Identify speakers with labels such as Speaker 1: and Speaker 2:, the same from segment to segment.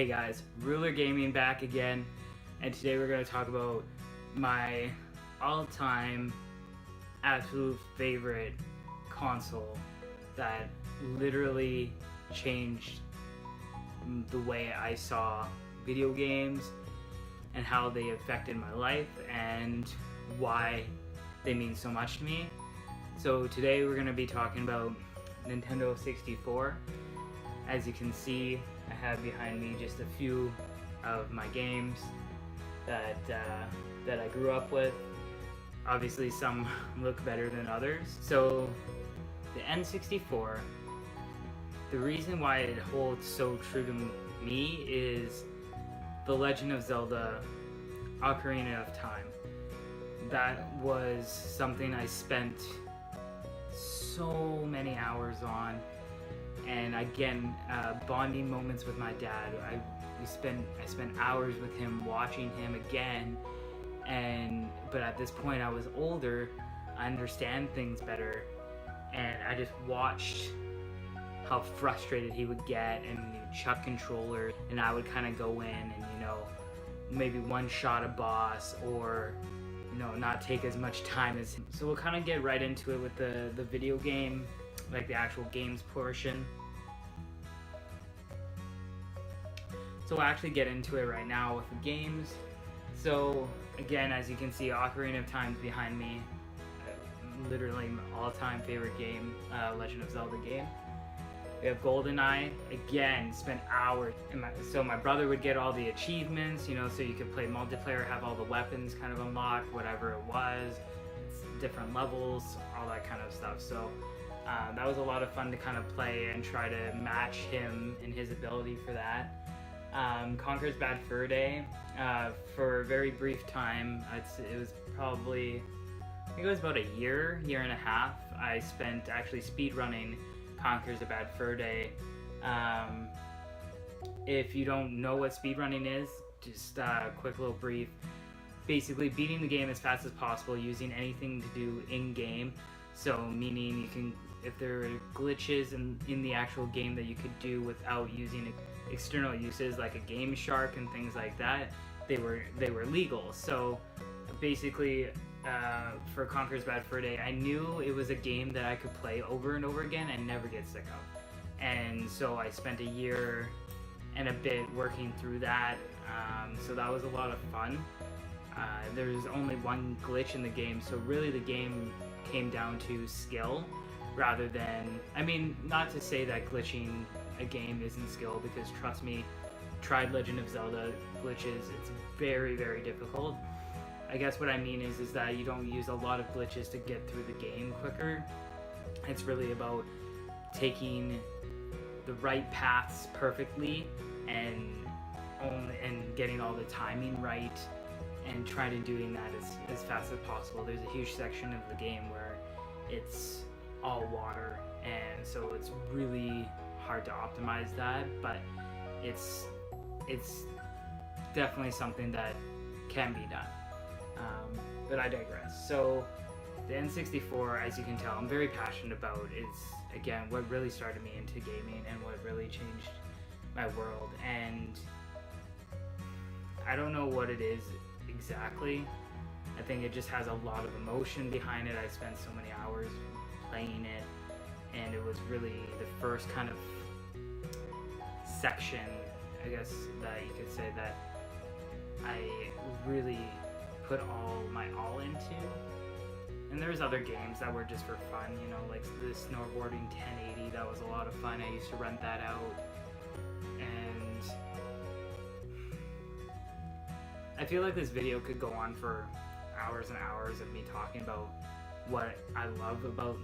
Speaker 1: Hey guys, Ruler Gaming back again, and today we're going to talk about my all-time absolute favorite console that literally changed the way I saw video games and how they affected my life and why they mean so much to me. So today we're going to be talking about Nintendo 64. As you can see, I have behind me just a few of my games that I grew up with. Obviously some look better than others. So the N64, the reason why it holds so true to me is The Legend of Zelda Ocarina of Time. That was something I spent so many hours on. And again, bonding moments with my dad. I spent hours with him, watching him again. But at this point, I was older. I understand things better, and I just watched how frustrated he would get, and he would chuck controller, and I would kind of go in and maybe one shot a boss, or not take as much time as him. So we'll kind of get right into it with the video game, like the actual games portion. So we'll actually get into it right now with the games. So again, as you can see, Ocarina of Time's behind me. Literally my all-time favorite game, Legend of Zelda game. We have GoldenEye. Again, spent hours. So my brother would get all the achievements, so you could play multiplayer, have all the weapons kind of unlocked, whatever it was, different levels, all that kind of stuff. So that was a lot of fun to kind of play and try to match him in his ability for that. Conker's Bad Fur Day, for a very brief time, it was probably, I think it was about a year and a half, I spent actually speedrunning Conker's Bad Fur Day. If you don't know what speedrunning is, just a quick little brief. Basically beating the game as fast as possible using anything to do in-game. So meaning you can, if there are glitches in the actual game that you could do without using external uses like a Game Shark and things like that, they were legal. So basically, for Conker's Bad Fur Day, I knew it was a game that I could play over and over again and never get sick of. And so I spent a year and a bit working through that. So that was a lot of fun. There's only one glitch in the game, so really the game came down to skill rather than, not to say that glitching a game isn't skill, because trust me, tried Legend of Zelda glitches, it's very, very difficult. I guess what I mean is that you don't use a lot of glitches to get through the game quicker. It's really about taking the right paths perfectly and getting all the timing right and trying to doing that as fast as possible. There's a huge section of the game where it's all water, and so it's really hard to optimize that, but it's definitely something that can be done. But I digress. So the N64, as you can tell, I'm very passionate about. It's, again, what really started me into gaming and what really changed my world. And I don't know what it is exactly. I think it just has a lot of emotion behind it. I spent so many hours playing it, and it was really the first kind of section, I guess, that you could say that I really put my all into. And there's other games that were just for fun, like the snowboarding 1080, that was a lot of fun. I used to rent that out. And I feel like this video could go on for hours and hours of me talking about what I love about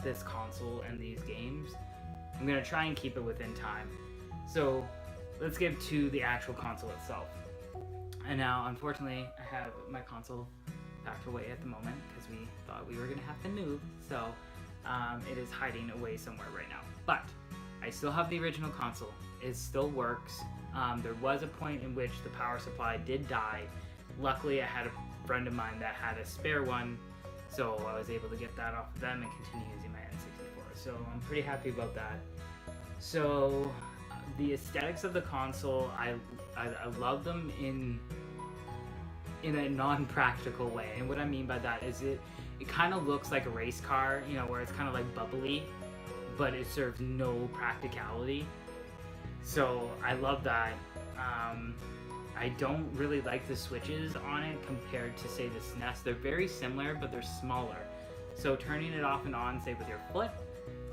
Speaker 1: this console and these games. I'm gonna try and keep it within time. So let's get to the actual console itself. And now, unfortunately, I have my console packed away at the moment because we thought we were gonna have to move. So it is hiding away somewhere right now. But I still have the original console. It still works. There was a point in which the power supply did die. Luckily, I had a friend of mine that had a spare one, so I was able to get that off of them and continue using my N64. So I'm pretty happy about that. So the aesthetics of the console, I love them in a non-practical way. And what I mean by that is it kind of looks like a race car, you know, where it's kind of like bubbly, but it serves no practicality. So I love that. I don't really like the switches on it compared to, say, the SNES. They're very similar, but they're smaller. So turning it off and on, say, with your foot,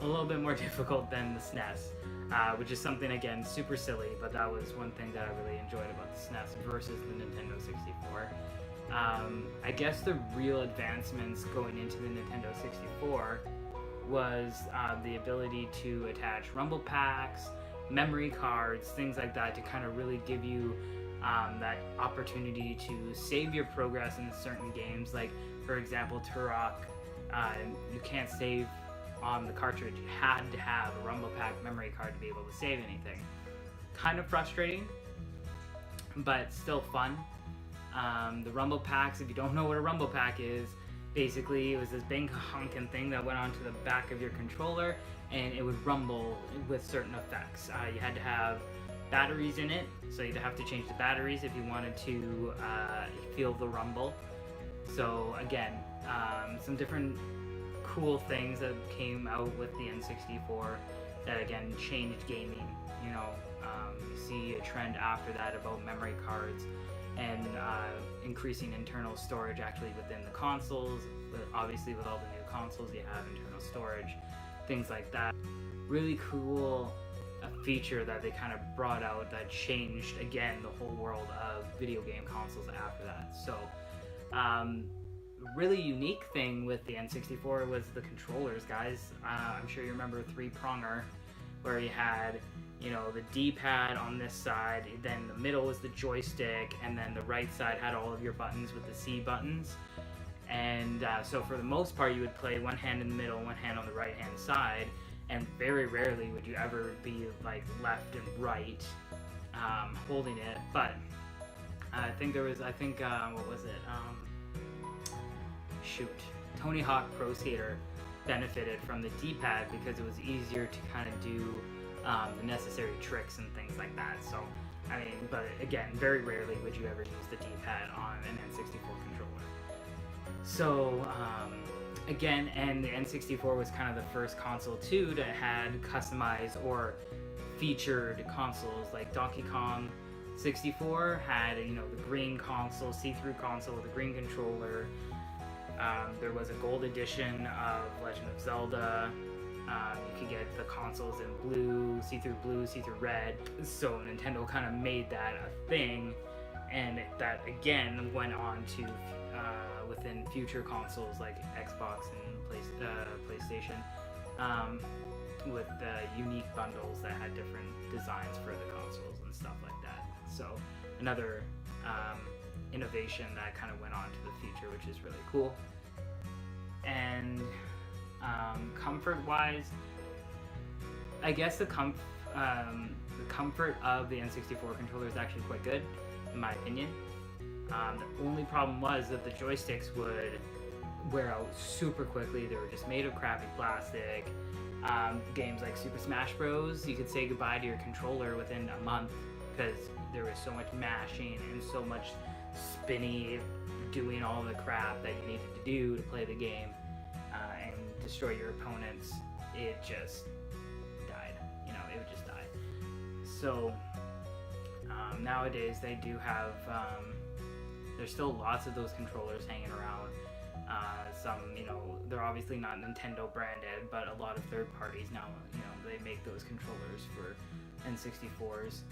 Speaker 1: a little bit more difficult than the SNES, which is something, again, super silly, but that was one thing that I really enjoyed about the SNES versus the Nintendo 64. I guess the real advancements going into the Nintendo 64 was the ability to attach rumble packs, memory cards, things like that, to kind of really give you that opportunity to save your progress in certain games. Like, for example, Turok, you can't save on the cartridge. You had to have a rumble pack memory card to be able to save anything. Kind of frustrating, but still fun. The rumble packs, if you don't know what a rumble pack is, basically it was this big honking thing that went onto the back of your controller, and it would rumble with certain effects. You had to have batteries in it, so you'd have to change the batteries if you wanted to feel the rumble. So again, some different cool things that came out with the N64 that again changed gaming. You know, you see a trend after that about memory cards and increasing internal storage actually within the consoles. But obviously with all the new consoles you have internal storage, things like that. Really cool feature that they kind of brought out that changed again the whole world of video game consoles after that. So really unique thing with the N64 was the controllers, guys. I'm sure you remember 3-pronger, where you had, you know, the D-pad on this side, then the middle was the joystick, and then the right side had all of your buttons with the C buttons. And so for the most part you would play one hand in the middle, one hand on the right hand side, and very rarely would you ever be like left and right holding it. But I think what was it? Tony Hawk Pro Skater benefited from the D-pad because it was easier to kind of do the necessary tricks and things like that. So, I mean, but again, very rarely would you ever use the D-pad on an N64 controller. So, again, and the N64 was kind of the first console too that had customized or featured consoles. Like Donkey Kong 64 had, you know, the green console, see-through console with a green controller. There was a gold edition of Legend of Zelda. You could get the consoles in blue, see-through red. So Nintendo kind of made that a thing, and that again went on to within future consoles like Xbox and PlayStation, with unique bundles that had different designs for the consoles and stuff like that. So another innovation that kind of went on to the future, which is really cool. And comfort-wise, I guess the comfort of the N64 controller is actually quite good, in my opinion. The only problem was that the joysticks would wear out super quickly. They were just made of crappy plastic. Games like Super Smash Bros., you could say goodbye to your controller within a month because there was so much mashing and so much spinny doing all the crap that you needed to do to play the game and destroy your opponents. It just died. You know, it would just die. So nowadays they do have there's still lots of those controllers hanging around. Some, you know, they're obviously not Nintendo branded, but a lot of third parties now, you know, they make those controllers for N64s.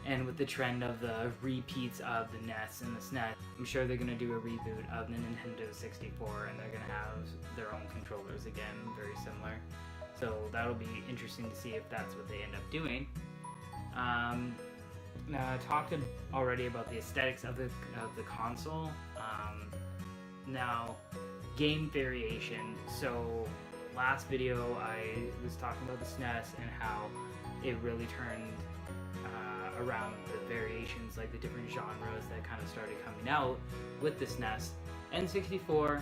Speaker 1: And with the trend of the repeats of the NES and the SNES, I'm sure they're going to do a reboot of the Nintendo 64, and they're going to have their own controllers again, very similar. So that'll be interesting to see if that's what they end up doing. Now, I talked already about the aesthetics of the console. Now, game variation. So last video I was talking about the SNES and how it really turned around the variations, like the different genres that kind of started coming out with the SNES. N64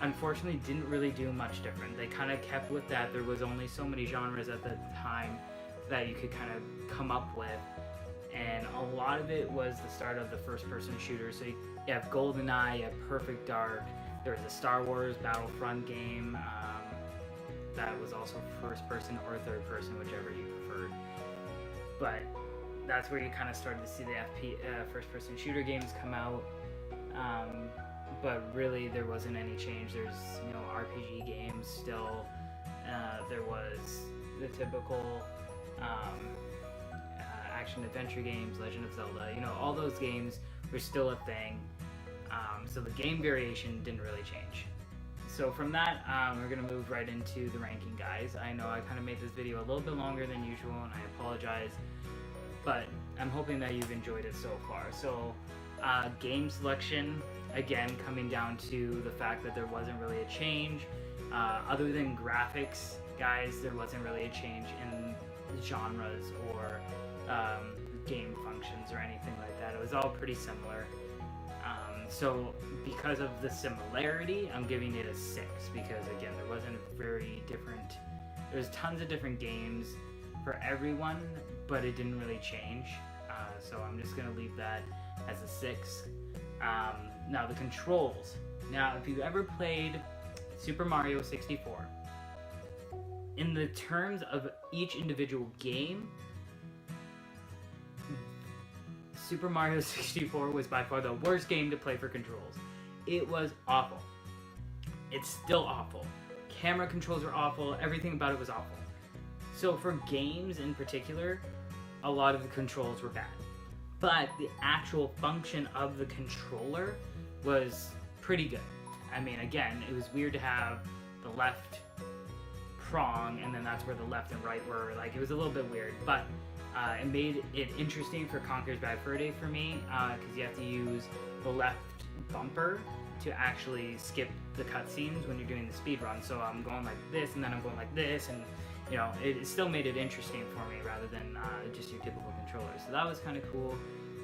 Speaker 1: unfortunately didn't really do much different. They kind of kept with that. There was only so many genres at the time that you could kind of come up with. And a lot of it was the start of the first-person shooter. So you have GoldenEye, you have Perfect Dark. There was a Star Wars Battlefront game that was also first-person or third-person, whichever you preferred. But that's where you kind of started to see the first-person shooter games come out. But really, there wasn't any change. There's RPG games still. There was the typical action-adventure games, Legend of Zelda, all those games were still a thing. So the game variation didn't really change. So from that, we're going to move right into the ranking, guys. I know I kind of made this video a little bit longer than usual, and I apologize, but I'm hoping that you've enjoyed it so far. So game selection, again, coming down to the fact that there wasn't really a change. Other than graphics, guys, there wasn't really a change in genres or game functions or anything like that. It was all pretty similar. So because of the similarity, I'm giving it a 6, because again, there wasn't a very different, there's tons of different games for everyone, but it didn't really change. So I'm just gonna leave that as a 6. Now the controls. Now, if you've ever played Super Mario 64, in the terms of each individual game, Super Mario 64 was by far the worst game to play for controls. It was awful. It's still awful. Camera controls are awful. Everything about it was awful. So for games in particular, a lot of the controls were bad. But the actual function of the controller was pretty good. I mean, again, it was weird to have the left prong, and then that's where the left and right were. Like, it was a little bit weird, but it made it interesting for Conker's Bad Fur Day for me, because you have to use the left bumper to actually skip the cutscenes when you're doing the speed run. So I'm going like this, and then I'm going like this, and it still made it interesting for me rather than just your typical controller. So that was kind of cool.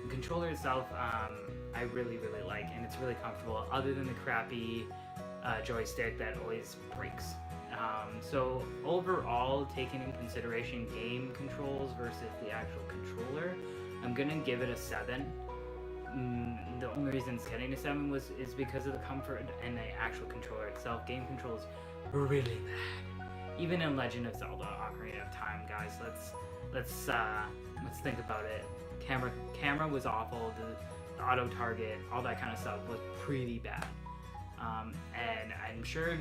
Speaker 1: The controller itself, I really, really like, and it's really comfortable, other than the crappy joystick that always breaks. So overall, taking in consideration game controls versus the actual controller, I'm gonna give it a 7. The only reason it's getting a 7 is because of the comfort and the actual controller itself. Game controls were really bad. Even in Legend of Zelda: Ocarina of Time, guys, let's think about it. Camera was awful. The auto target, all that kind of stuff was pretty bad. And I'm sure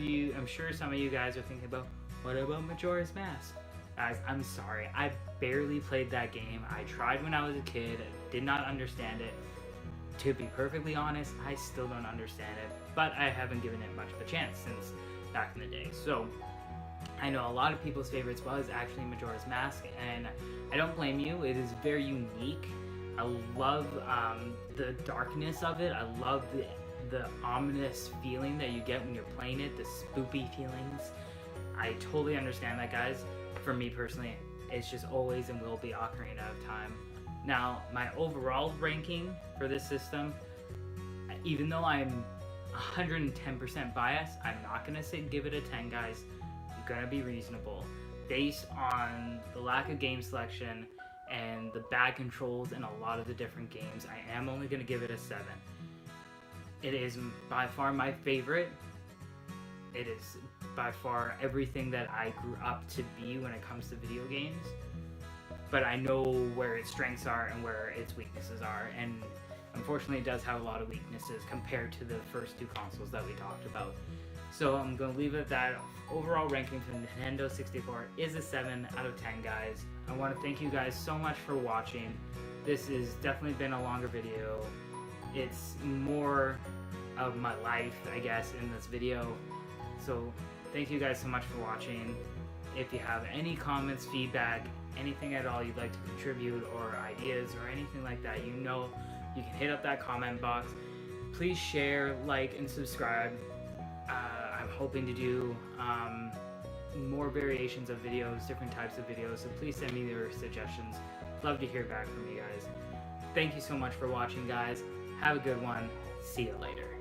Speaker 1: some of you guys are thinking about, what about Majora's Mask? Guys, I'm sorry, I barely played that game. I tried when I was a kid, I did not understand it. To be perfectly honest, I still don't understand it, but I haven't given it much of a chance since back in the day. So I know a lot of people's favorites was actually Majora's Mask, and I don't blame you. It is very unique. I love the darkness of it. I love the ominous feeling that you get when you're playing it, the spoopy feelings. I totally understand that, guys. For me personally, it's just always and will be Ocarina of Time. Now, my overall ranking for this system, even though I'm 110% biased, I'm not gonna give it a 10, guys. I'm gonna be reasonable. Based on the lack of game selection and the bad controls in a lot of the different games, I am only gonna give it a 7. It is by far my favorite. It is by far everything that I grew up to be when it comes to video games. But I know where its strengths are and where its weaknesses are, and unfortunately it does have a lot of weaknesses compared to the first 2 consoles that we talked about. So I'm going to leave it at that. Overall ranking for the Nintendo 64 is a 7 out of 10, guys. I want to thank you guys so much for watching. This has definitely been a longer video. It's more of my life, I guess, in this video. So thank you guys so much for watching. If you have any comments, feedback, anything at all you'd like to contribute, or ideas or anything like that, you can hit up that comment box. Please share, like, and subscribe. I'm hoping to do more variations of videos, different types of videos, so please send me your suggestions. Love to hear back from you guys. Thank you so much for watching, guys. Have a good one. See you later.